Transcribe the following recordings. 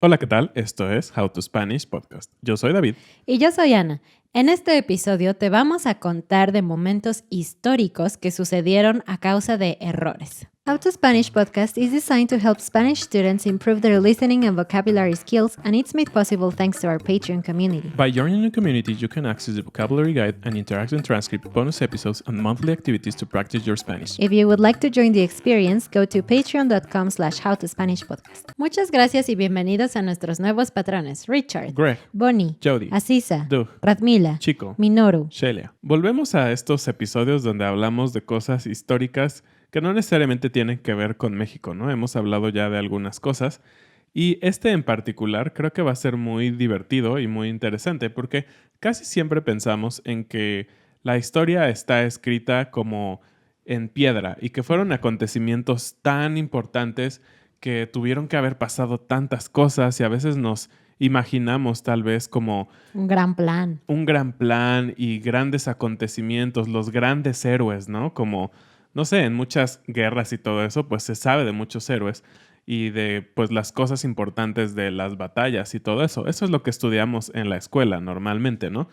Hola, ¿qué tal? Esto es How to Spanish Podcast. Yo soy David. Y yo soy Ana. En este episodio te vamos a contar de momentos históricos que sucedieron a causa de errores. How to Spanish Podcast is designed to help Spanish students improve their listening and vocabulary skills, and it's made possible thanks to our Patreon community. By joining the community, you can access the vocabulary guide and interactive transcript, bonus episodes, and monthly activities to practice your Spanish. If you would like to join the experience, go to patreon.com/howtospanishpodcast. Muchas gracias y bienvenidos a nuestros nuevos patrones: Richard, Greg, Bonnie, Jody, Asisa, Doug, Radmila, Chico, Minoru. Shelia. Volvemos a estos episodios donde hablamos de cosas históricas que no necesariamente tienen que ver con México, ¿no? Hemos hablado ya de algunas cosas y este en particular creo que va a ser muy divertido y muy interesante porque casi siempre pensamos en que la historia está escrita como en piedra y que fueron acontecimientos tan importantes que tuvieron que haber pasado tantas cosas y a veces nos imaginamos tal vez como Un gran plan. un gran plan y grandes acontecimientos, los grandes héroes, ¿no? Como, no sé, en muchas guerras y todo eso, pues se sabe de muchos héroes y de pues las cosas importantes de las batallas y todo eso. Eso es lo que estudiamos en la escuela normalmente, ¿no?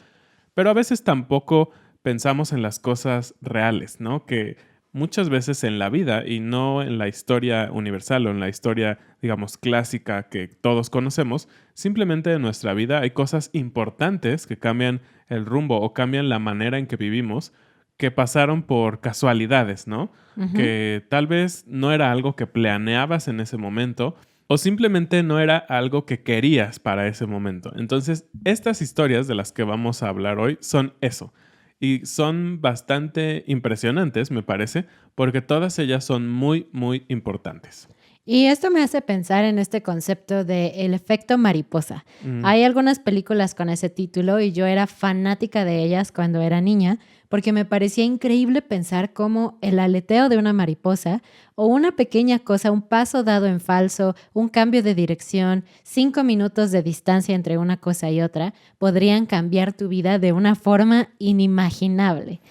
Pero a veces tampoco pensamos en las cosas reales, ¿no? Que muchas veces en la vida y no en la historia universal o en la historia, digamos, clásica que todos conocemos, simplemente en nuestra vida hay cosas importantes que cambian el rumbo o cambian la manera en que vivimos, que pasaron por casualidades, ¿no? Que tal vez no era algo que planeabas en ese momento o simplemente no era algo que querías para ese momento. Entonces, estas historias de las que vamos a hablar hoy son eso. Y son bastante impresionantes, me parece, porque todas ellas son muy, muy importantes. Y esto me hace pensar en este concepto de el efecto mariposa. Hay algunas películas con ese título y yo era fanática de ellas cuando era niña porque me parecía increíble pensar cómo el aleteo de una mariposa o una pequeña cosa, un paso dado en falso, un cambio de dirección, 5 minutos de distancia entre una cosa y otra, podrían cambiar tu vida de una forma inimaginable.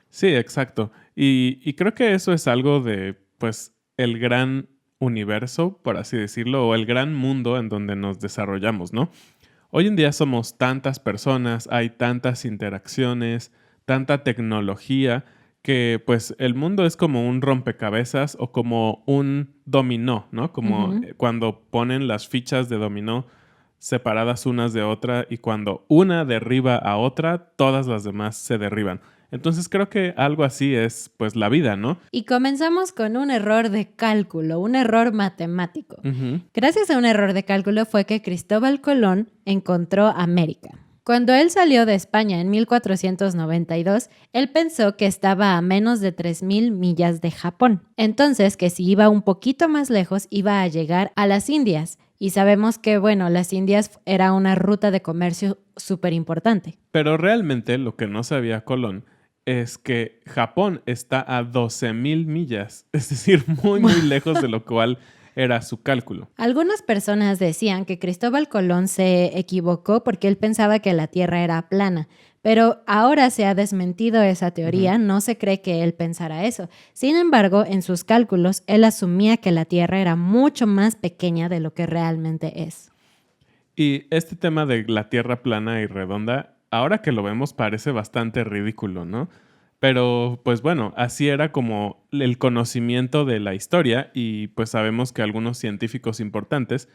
Sí, exacto. Y creo que eso es algo de, pues, el gran universo, por así decirlo, o el gran mundo en donde nos desarrollamos, ¿no? Hoy en día somos tantas personas, hay tantas interacciones, tanta tecnología, que pues el mundo es como un rompecabezas o como un dominó, ¿no? Como cuando ponen las fichas de dominó separadas unas de otra y cuando una derriba a otra, todas las demás se derriban. Entonces creo que algo así es pues la vida, ¿no? Y comenzamos con un error de cálculo, un error matemático. Gracias a un error de cálculo fue que Cristóbal Colón encontró América. Cuando él salió de España en 1492, él pensó que estaba a menos de 3,000 millas de Japón. Entonces, que si iba un poquito más lejos, iba a llegar a las Indias. Y sabemos que, bueno, las Indias era una ruta de comercio súper importante. Pero realmente lo que no sabía Colón es que Japón está a 12,000 millas, es decir, muy, muy lejos de lo cual era su cálculo. Algunas personas decían que Cristóbal Colón se equivocó porque él pensaba que la Tierra era plana, pero ahora se ha desmentido esa teoría, no se cree que él pensara eso. Sin embargo, en sus cálculos, él asumía que la Tierra era mucho más pequeña de lo que realmente es. Y este tema de la Tierra plana y redonda, ahora que lo vemos parece bastante ridículo, ¿no? Pero pues bueno, así era como el conocimiento de la historia y pues sabemos que algunos científicos importantes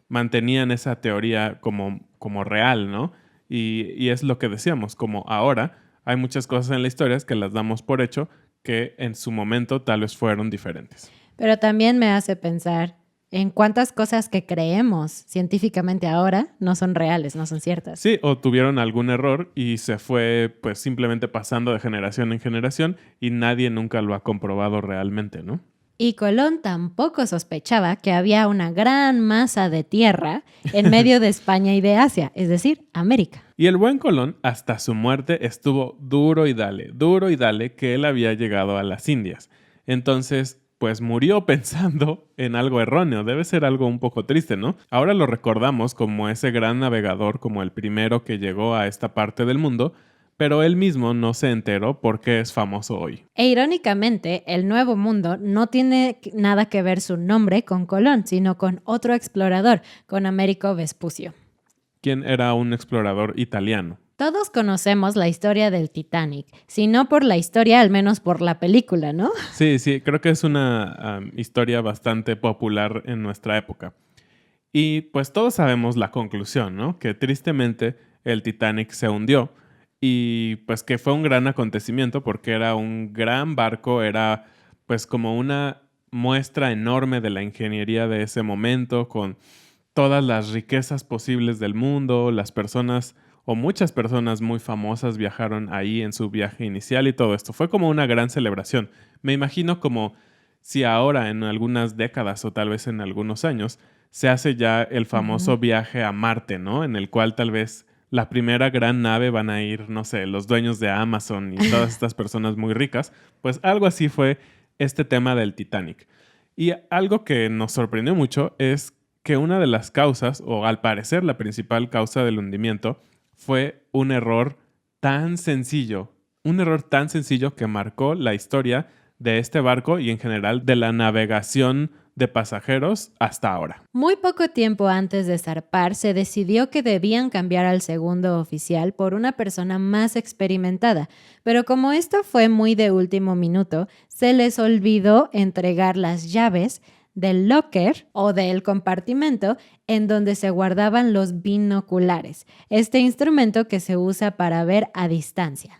mantenían esa teoría como real, ¿no? Y es lo que decíamos, como ahora hay muchas cosas en la historia que las damos por hecho que en su momento tal vez fueron diferentes. Pero también me hace pensar en cuántas cosas que creemos científicamente ahora no son reales, no son ciertas. Sí, o tuvieron algún error y se fue pues simplemente pasando de generación en generación y nadie nunca lo ha comprobado realmente, ¿no? Y Colón tampoco sospechaba que había una gran masa de tierra en medio de España y de Asia, es decir, América. Y el buen Colón hasta su muerte estuvo duro y dale que él había llegado a las Indias. Entonces, pues murió pensando en algo erróneo. Debe ser algo un poco triste, ¿no? Ahora lo recordamos como ese gran navegador, como el primero que llegó a esta parte del mundo, pero él mismo no se enteró por qué es famoso hoy. E irónicamente, el Nuevo Mundo no tiene nada que ver su nombre con Colón, sino con otro explorador, con Américo Vespucio, quien era un explorador italiano. Todos conocemos la historia del Titanic, si no por la historia, al menos por la película, ¿no? Sí, creo que es una historia bastante popular en nuestra época. Y pues todos sabemos la conclusión, ¿no? Que tristemente el Titanic se hundió y pues que fue un gran acontecimiento porque era un gran barco, era pues como una muestra enorme de la ingeniería de ese momento, con todas las riquezas posibles del mundo, las personas o muchas personas muy famosas viajaron ahí en su viaje inicial y todo esto. Fue como una gran celebración. Me imagino como si ahora en algunas décadas o tal vez en algunos años se hace ya el famoso viaje a Marte, ¿no? En el cual tal vez la primera gran nave van a ir, no sé, los dueños de Amazon y todas estas personas muy ricas. Pues algo así fue este tema del Titanic. Y algo que nos sorprendió mucho es que una de las causas, o al parecer la principal causa del hundimiento, fue un error tan sencillo que marcó la historia de este barco y en general de la navegación de pasajeros hasta ahora. Muy poco tiempo antes de zarpar, se decidió que debían cambiar al segundo oficial por una persona más experimentada, pero como esto fue muy de último minuto, se les olvidó entregar las llaves del locker o del compartimento en donde se guardaban los binoculares, este instrumento que se usa para ver a distancia.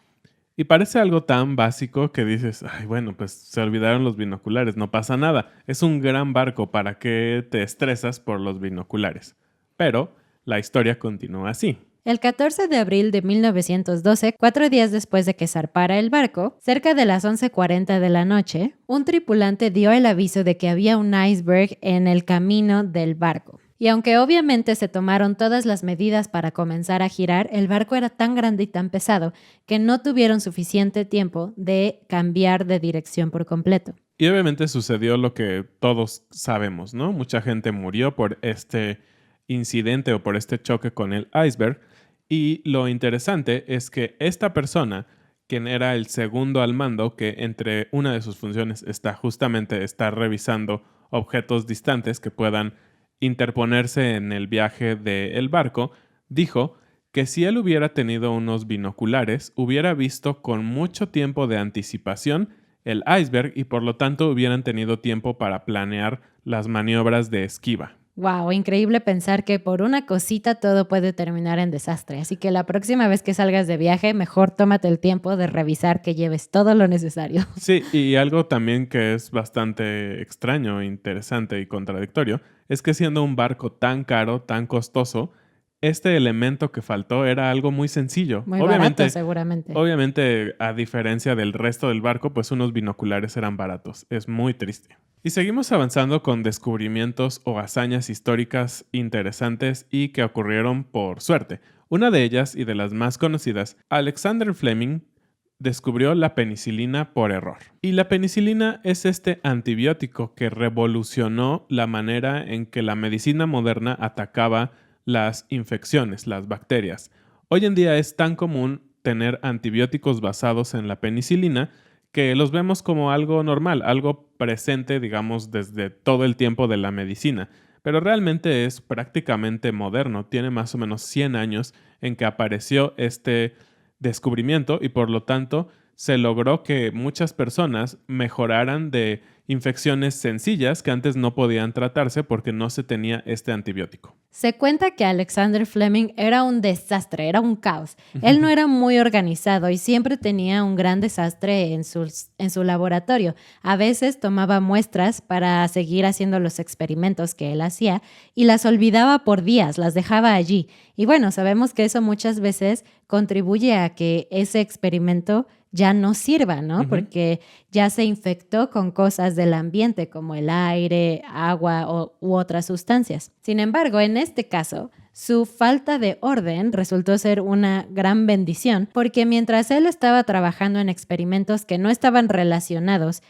Y parece algo tan básico que dices, ay, bueno, pues se olvidaron los binoculares, no pasa nada. Es un gran barco, ¿para qué te estresas por los binoculares? Pero la historia continúa así. El 14 de abril de 1912, 4 días después de que zarpara el barco, cerca de las 11:40 de la noche, un tripulante dio el aviso de que había un iceberg en el camino del barco. Y aunque obviamente se tomaron todas las medidas para comenzar a girar, el barco era tan grande y tan pesado que no tuvieron suficiente tiempo de cambiar de dirección por completo. Y obviamente sucedió lo que todos sabemos, ¿no? Mucha gente murió por este incidente o por este choque con el iceberg. Y lo interesante es que esta persona, quien era el segundo al mando, que entre una de sus funciones está justamente estar revisando objetos distantes que puedan interponerse en el viaje del barco, dijo que si él hubiera tenido unos binoculares, hubiera visto con mucho tiempo de anticipación el iceberg y por lo tanto hubieran tenido tiempo para planear las maniobras de esquiva. Wow, increíble pensar que por una cosita todo puede terminar en desastre. Así que la próxima vez que salgas de viaje, mejor tómate el tiempo de revisar que lleves todo lo necesario. Sí, y algo también que es bastante extraño, interesante y contradictorio, es que siendo un barco tan caro, tan costoso, este elemento que faltó era algo muy sencillo. Muy barato, seguramente. Obviamente, a diferencia del resto del barco, pues unos binoculares eran baratos. Es muy triste. Y seguimos avanzando con descubrimientos o hazañas históricas interesantes y que ocurrieron por suerte. Una de ellas, y de las más conocidas, Alexander Fleming descubrió la penicilina por error. Y la penicilina es este antibiótico que revolucionó la manera en que la medicina moderna atacaba las infecciones, las bacterias. Hoy en día es tan común tener antibióticos basados en la penicilina que los vemos como algo normal, algo presente, digamos, desde todo el tiempo de la medicina. Pero realmente es prácticamente moderno, tiene más o menos 100 años en que apareció este descubrimiento y por lo tanto se logró que muchas personas mejoraran de infecciones sencillas que antes no podían tratarse porque no se tenía este antibiótico. Se cuenta que Alexander Fleming era un desastre, era un caos. Él no era muy organizado y siempre tenía un gran desastre en su laboratorio. A veces tomaba muestras para seguir haciendo los experimentos que él hacía y las olvidaba por días, las dejaba allí. Y bueno, sabemos que eso muchas veces contribuye a que ese experimento ya no sirva, ¿no? Porque ya se infectó con cosas del ambiente como el aire, agua u otras sustancias. Sin embargo, en este caso, su falta de orden resultó ser una gran bendición porque mientras él estaba trabajando en experimentos que no estaban relacionados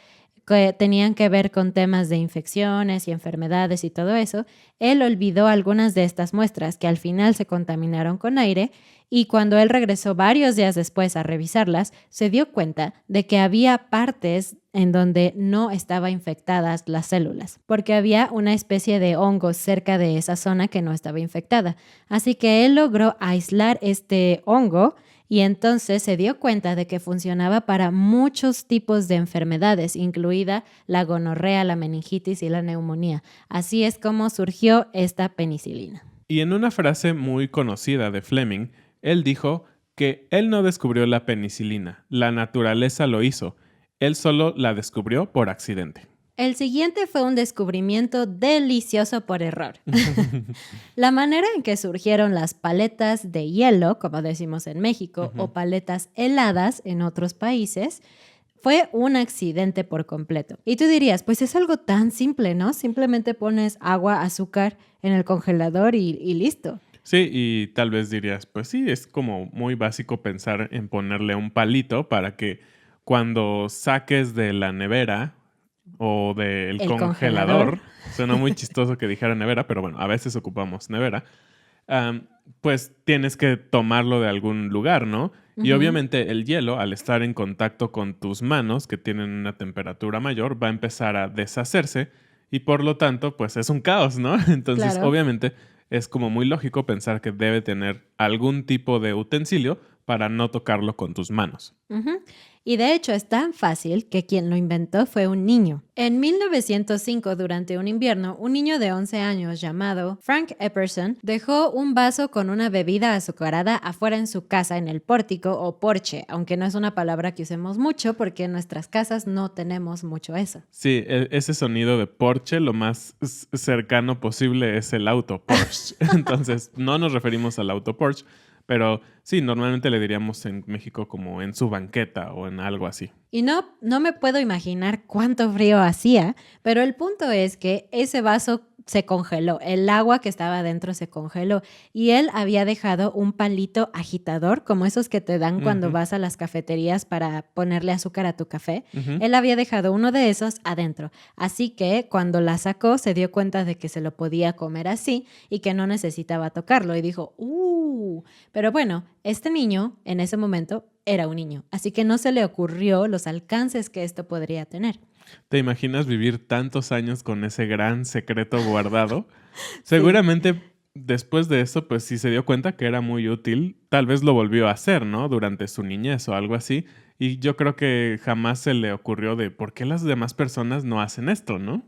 que tenían que ver con temas de infecciones y enfermedades y todo eso, él olvidó algunas de estas muestras que al final se contaminaron con aire y cuando él regresó varios días después a revisarlas, se dio cuenta de que había partes en donde no estaban infectadas las células, porque había una especie de hongos cerca de esa zona que no estaba infectada. Así que él logró aislar este hongo y entonces se dio cuenta de que funcionaba para muchos tipos de enfermedades, incluida la gonorrea, la meningitis y la neumonía. Así es como surgió esta penicilina. Y en una frase muy conocida de Fleming, él dijo que él no descubrió la penicilina, la naturaleza lo hizo, él solo la descubrió por accidente. El siguiente fue un descubrimiento delicioso por error. La manera en que surgieron las paletas de hielo, como decimos en México, o paletas heladas en otros países, fue un accidente por completo. Y tú dirías, pues es algo tan simple, ¿no? Simplemente pones agua, azúcar en el congelador y listo. Sí, y tal vez dirías, pues sí, es como muy básico pensar en ponerle un palito para que cuando saques de la nevera o del congelador, suena muy chistoso que dijera nevera, pero bueno, a veces ocupamos nevera, pues tienes que tomarlo de algún lugar, ¿no? Y obviamente el hielo, al estar en contacto con tus manos, que tienen una temperatura mayor, va a empezar a deshacerse y por lo tanto, pues es un caos, ¿no? Entonces, Claro. obviamente, es como muy lógico pensar que debe tener algún tipo de utensilio para no tocarlo con tus manos. Y de hecho es tan fácil que quien lo inventó fue un niño. En 1905, durante un invierno, un niño de 11 años llamado Frank Epperson dejó un vaso con una bebida azucarada afuera en su casa en el pórtico o porche, aunque no es una palabra que usemos mucho porque en nuestras casas no tenemos mucho eso. Sí, ese sonido de Porsche, lo más cercano posible es el auto Porsche. Entonces, no nos referimos al auto Porsche, pero sí, normalmente le diríamos en México como en su banqueta o en algo así. Y no me puedo imaginar cuánto frío hacía, pero el punto es que ese vaso se congeló, el agua que estaba adentro se congeló y él había dejado un palito agitador, como esos que te dan cuando vas a las cafeterías para ponerle azúcar a tu café. Él había dejado uno de esos adentro, así que cuando la sacó se dio cuenta de que se lo podía comer así y que no necesitaba tocarlo y dijo, pero bueno, este niño en ese momento era un niño, así que no se le ocurrió los alcances que esto podría tener. ¿Te imaginas vivir tantos años con ese gran secreto guardado? Seguramente después de eso, pues sí se dio cuenta que era muy útil. Tal vez lo volvió a hacer, ¿no? Durante su niñez o algo así. Y yo creo que jamás se le ocurrió de por qué las demás personas no hacen esto, ¿no?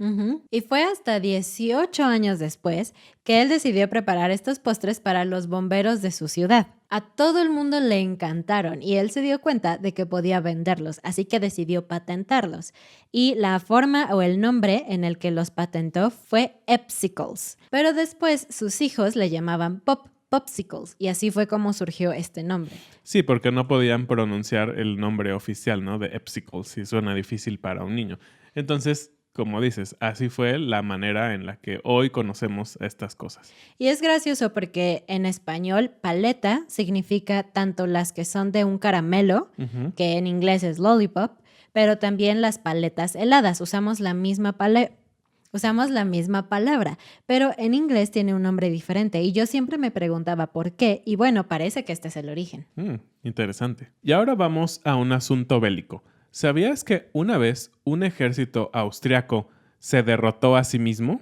Y fue hasta 18 años después que él decidió preparar estos postres para los bomberos de su ciudad. A todo el mundo le encantaron y él se dio cuenta de que podía venderlos, así que decidió patentarlos. Y la forma o el nombre en el que los patentó fue Epsicles. Pero después sus hijos le llamaban Popsicles, y así fue como surgió este nombre. Sí, porque no podían pronunciar el nombre oficial, ¿no? De Epsicles, y suena difícil para un niño. Entonces, como dices, así fue la manera en la que hoy conocemos estas cosas. Y es gracioso porque en español paleta significa tanto las que son de un caramelo, que en inglés es lollipop, pero también las paletas heladas. Usamos la misma palabra, pero en inglés tiene un nombre diferente y yo siempre me preguntaba por qué y bueno, parece que este es el origen. Interesante. Y ahora vamos a un asunto bélico. ¿Sabías que una vez un ejército austriaco se derrotó a sí mismo?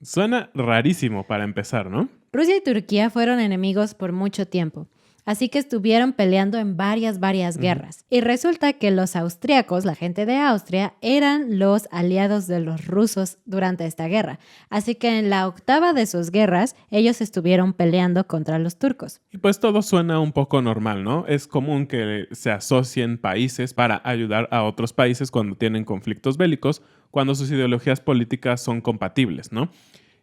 Suena rarísimo para empezar, ¿no? Rusia y Turquía fueron enemigos por mucho tiempo. Así que estuvieron peleando en varias guerras. Y resulta que los austriacos, la gente de Austria, eran los aliados de los rusos durante esta guerra. Así que en la octava de sus guerras, ellos estuvieron peleando contra los turcos. Y pues todo suena un poco normal, ¿no? Es común que se asocien países para ayudar a otros países cuando tienen conflictos bélicos, cuando sus ideologías políticas son compatibles, ¿no?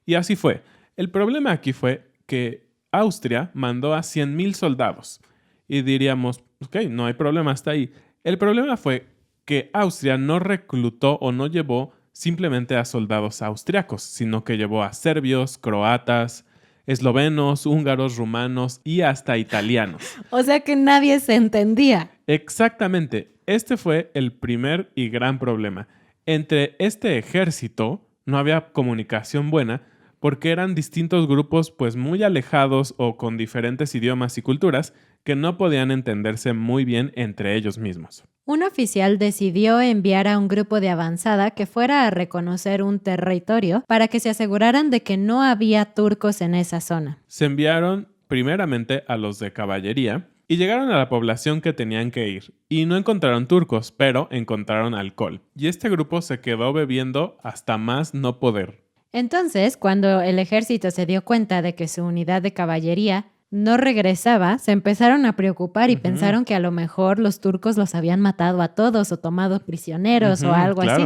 Y así fue. El problema aquí fue que Austria mandó a 100,000 soldados. Y diríamos, ok, no hay problema hasta ahí. El problema fue que Austria no reclutó o no llevó simplemente a soldados austriacos, sino que llevó a serbios, croatas, eslovenos, húngaros, rumanos y hasta italianos. O sea que nadie se entendía. Exactamente. Este fue el primer y gran problema. Entre este ejército no había comunicación buena porque eran distintos grupos pues muy alejados o con diferentes idiomas y culturas que no podían entenderse muy bien entre ellos mismos. Un oficial decidió enviar a un grupo de avanzada que fuera a reconocer un territorio para que se aseguraran de que no había turcos en esa zona. Se enviaron primeramente a los de caballería y llegaron a la población que tenían que ir. Y no encontraron turcos, pero encontraron alcohol. Y este grupo se quedó bebiendo hasta más no poder. Entonces, cuando el ejército se dio cuenta de que su unidad de caballería no regresaba, se empezaron a preocupar y pensaron que a lo mejor los turcos los habían matado a todos o tomado prisioneros o algo así.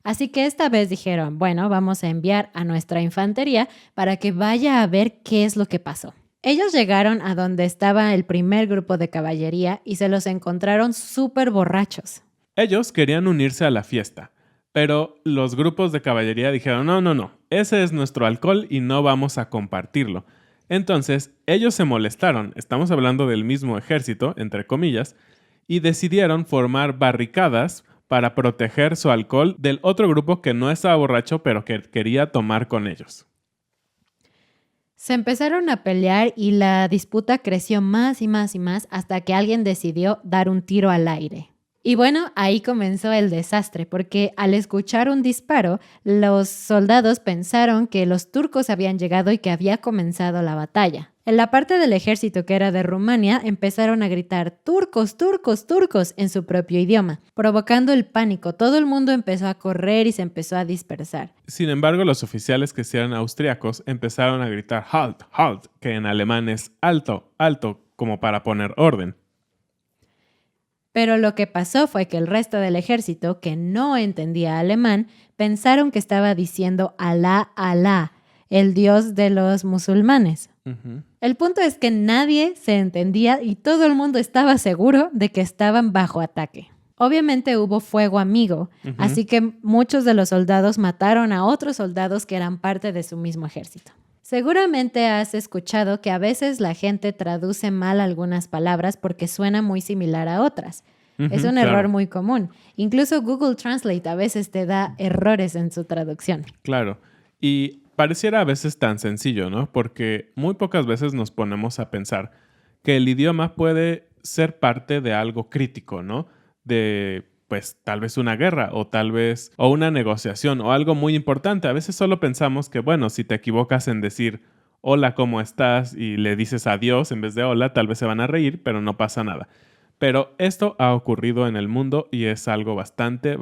Así que esta vez dijeron, bueno, vamos a enviar a nuestra infantería para que vaya a ver qué es lo que pasó. Ellos llegaron a donde estaba el primer grupo de caballería y se los encontraron súper borrachos. Ellos querían unirse a la fiesta, pero los grupos de caballería dijeron, no, ese es nuestro alcohol y no vamos a compartirlo. Entonces, ellos se molestaron, estamos hablando del mismo ejército, entre comillas, y decidieron formar barricadas para proteger su alcohol del otro grupo que no estaba borracho, pero que quería tomar con ellos. Se empezaron a pelear y la disputa creció más y más y más hasta que alguien decidió dar un tiro al aire. Y bueno, ahí comenzó el desastre, porque al escuchar un disparo, los soldados pensaron que los turcos habían llegado y que había comenzado la batalla. En la parte del ejército que era de Rumania, empezaron a gritar «turcos, turcos, turcos» en su propio idioma, provocando el pánico. Todo el mundo empezó a correr y se empezó a dispersar. Sin embargo, los oficiales que sí eran austriacos empezaron a gritar «halt, halt», que en alemán es «alto, alto», como para poner orden. Pero lo que pasó fue que el resto del ejército, que no entendía alemán, pensaron que estaba diciendo Alá, Alá, el dios de los musulmanes. El punto es que nadie se entendía y todo el mundo estaba seguro de que estaban bajo ataque. Obviamente hubo fuego amigo, así que muchos de los soldados mataron a otros soldados que eran parte de su mismo ejército. Seguramente has escuchado que a veces la gente traduce mal algunas palabras porque suena muy similar a otras. Es un error muy común. Incluso Google Translate a veces te da errores en su traducción. Claro. Y pareciera a veces tan sencillo, ¿no? Porque muy pocas veces nos ponemos a pensar que el idioma puede ser parte de algo crítico, ¿no? De pues tal vez una guerra o tal vez o una negociación o algo muy importante. A veces solo pensamos que, bueno, si te equivocas en decir hola, ¿cómo estás? Y le dices adiós en vez de hola, tal vez se van a reír, pero no pasa nada. Pero esto ha ocurrido en el mundo y es algo bastante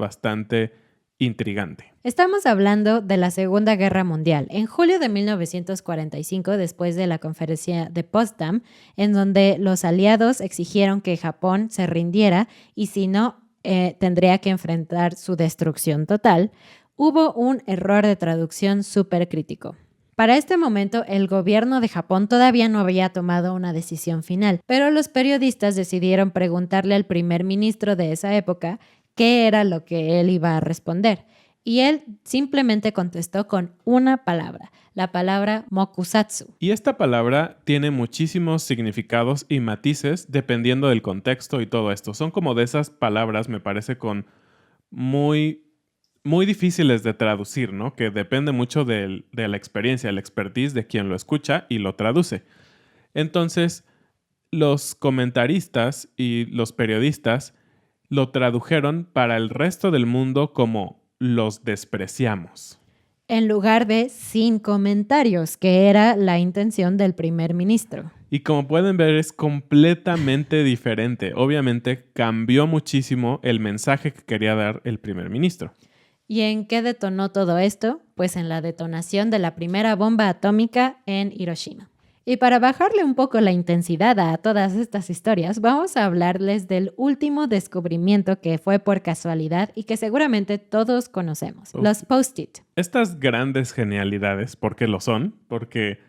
intrigante. Estamos hablando de la Segunda Guerra Mundial. En julio de 1945, después de la conferencia de Potsdam, en donde los aliados exigieron que Japón se rindiera y si no, tendría que enfrentar su destrucción total, hubo un error de traducción súper crítico. Para este momento, el gobierno de Japón todavía no había tomado una decisión final, pero los periodistas decidieron preguntarle al primer ministro de esa época qué era lo que él iba a responder. Y él simplemente contestó con una palabra, la palabra mokusatsu. Y esta palabra tiene muchísimos significados y matices dependiendo del contexto y todo esto. Son como de esas palabras, me parece, con muy difíciles de traducir, ¿no? Que depende mucho de la experiencia, el expertise de quien lo escucha y lo traduce. Entonces, los comentaristas y los periodistas lo tradujeron para el resto del mundo como los despreciamos. En lugar de sin comentarios, que era la intención del primer ministro. Y como pueden ver, es completamente diferente. Obviamente cambió muchísimo el mensaje que quería dar el primer ministro. ¿Y en qué detonó todo esto? Pues en la detonación de la primera bomba atómica en Hiroshima. Y para bajarle un poco la intensidad a todas estas historias, vamos a hablarles del último descubrimiento que fue por casualidad y que seguramente todos conocemos, los Post-it. Estas grandes genialidades, ¿por qué lo son? Porque,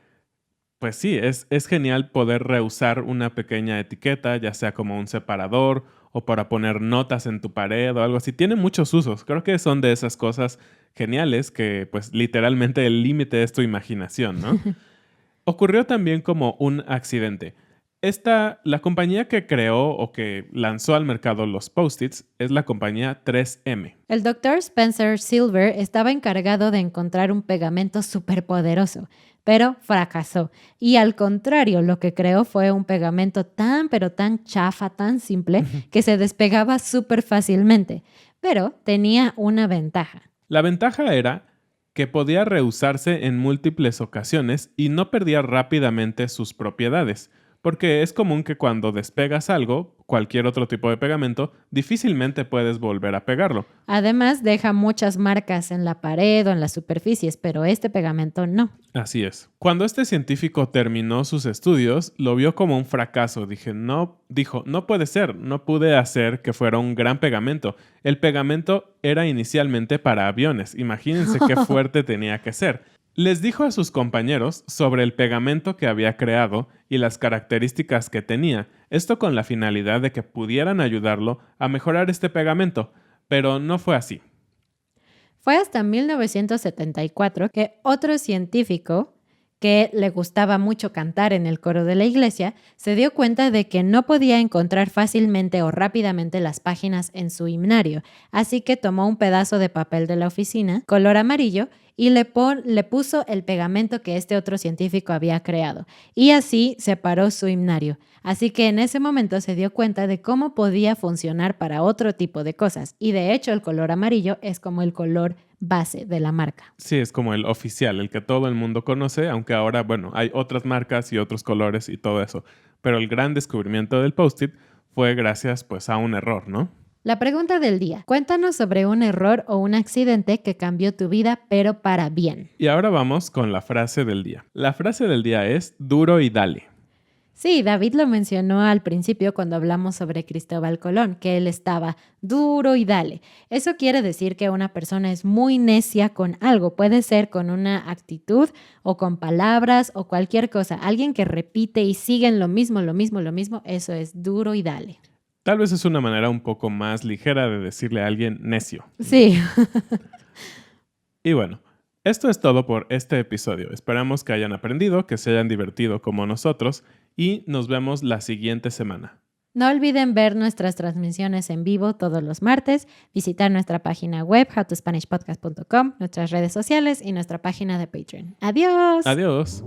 pues sí, es genial poder reusar una pequeña etiqueta, ya sea como un separador o para poner notas en tu pared o algo así. Tiene muchos usos. Creo que son de esas cosas geniales que, pues, literalmente el límite es tu imaginación, ¿no? Ocurrió también como un accidente. La compañía que creó o que lanzó al mercado los Post-its es la compañía 3M. El Dr. Spencer Silver estaba encargado de encontrar un pegamento superpoderoso, pero fracasó. Y al contrario, lo que creó fue un pegamento pero tan chafa, tan simple, que se despegaba súper fácilmente. Pero tenía una ventaja. La ventaja era que podía reusarse en múltiples ocasiones y no perdía rápidamente sus propiedades. Porque es común que cuando despegas algo, cualquier otro tipo de pegamento, difícilmente puedes volver a pegarlo. Además, deja muchas marcas en la pared o en las superficies, pero este pegamento no. Así es. Cuando este científico terminó sus estudios, lo vio como un fracaso. Dijo, no puede ser, no pude hacer que fuera un gran pegamento. El pegamento era inicialmente para aviones. Imagínense qué fuerte tenía que ser. Les dijo a sus compañeros sobre el pegamento que había creado y las características que tenía, esto con la finalidad de que pudieran ayudarlo a mejorar este pegamento, pero no fue así. Fue hasta 1974 que otro científico que le gustaba mucho cantar en el coro de la iglesia, se dio cuenta de que no podía encontrar fácilmente o rápidamente las páginas en su himnario, así que tomó un pedazo de papel de la oficina, color amarillo, y le puso el pegamento que este otro científico había creado. Y así separó su himnario. Así que en ese momento se dio cuenta de cómo podía funcionar para otro tipo de cosas. Y de hecho el color amarillo es como el color base de la marca. Sí, es como el oficial, el que todo el mundo conoce, aunque ahora, hay otras marcas y otros colores y todo eso. Pero el gran descubrimiento del Post-it fue gracias, a un error, ¿no? La pregunta del día. Cuéntanos sobre un error o un accidente que cambió tu vida, pero para bien. Y ahora vamos con la frase del día. La frase del día es duro y dale. Sí, David lo mencionó al principio cuando hablamos sobre Cristóbal Colón, que él estaba duro y dale. Eso quiere decir que una persona es muy necia con algo. Puede ser con una actitud o con palabras o cualquier cosa. Alguien que repite y sigue en lo mismo, eso es duro y dale. Tal vez es una manera un poco más ligera de decirle a alguien necio. Sí. Y bueno, esto es todo por este episodio. Esperamos que hayan aprendido, que se hayan divertido como nosotros y nos vemos la siguiente semana. No olviden ver nuestras transmisiones en vivo todos los martes, visitar nuestra página web howtospanishpodcast.com, nuestras redes sociales y nuestra página de Patreon. ¡Adiós! Adiós.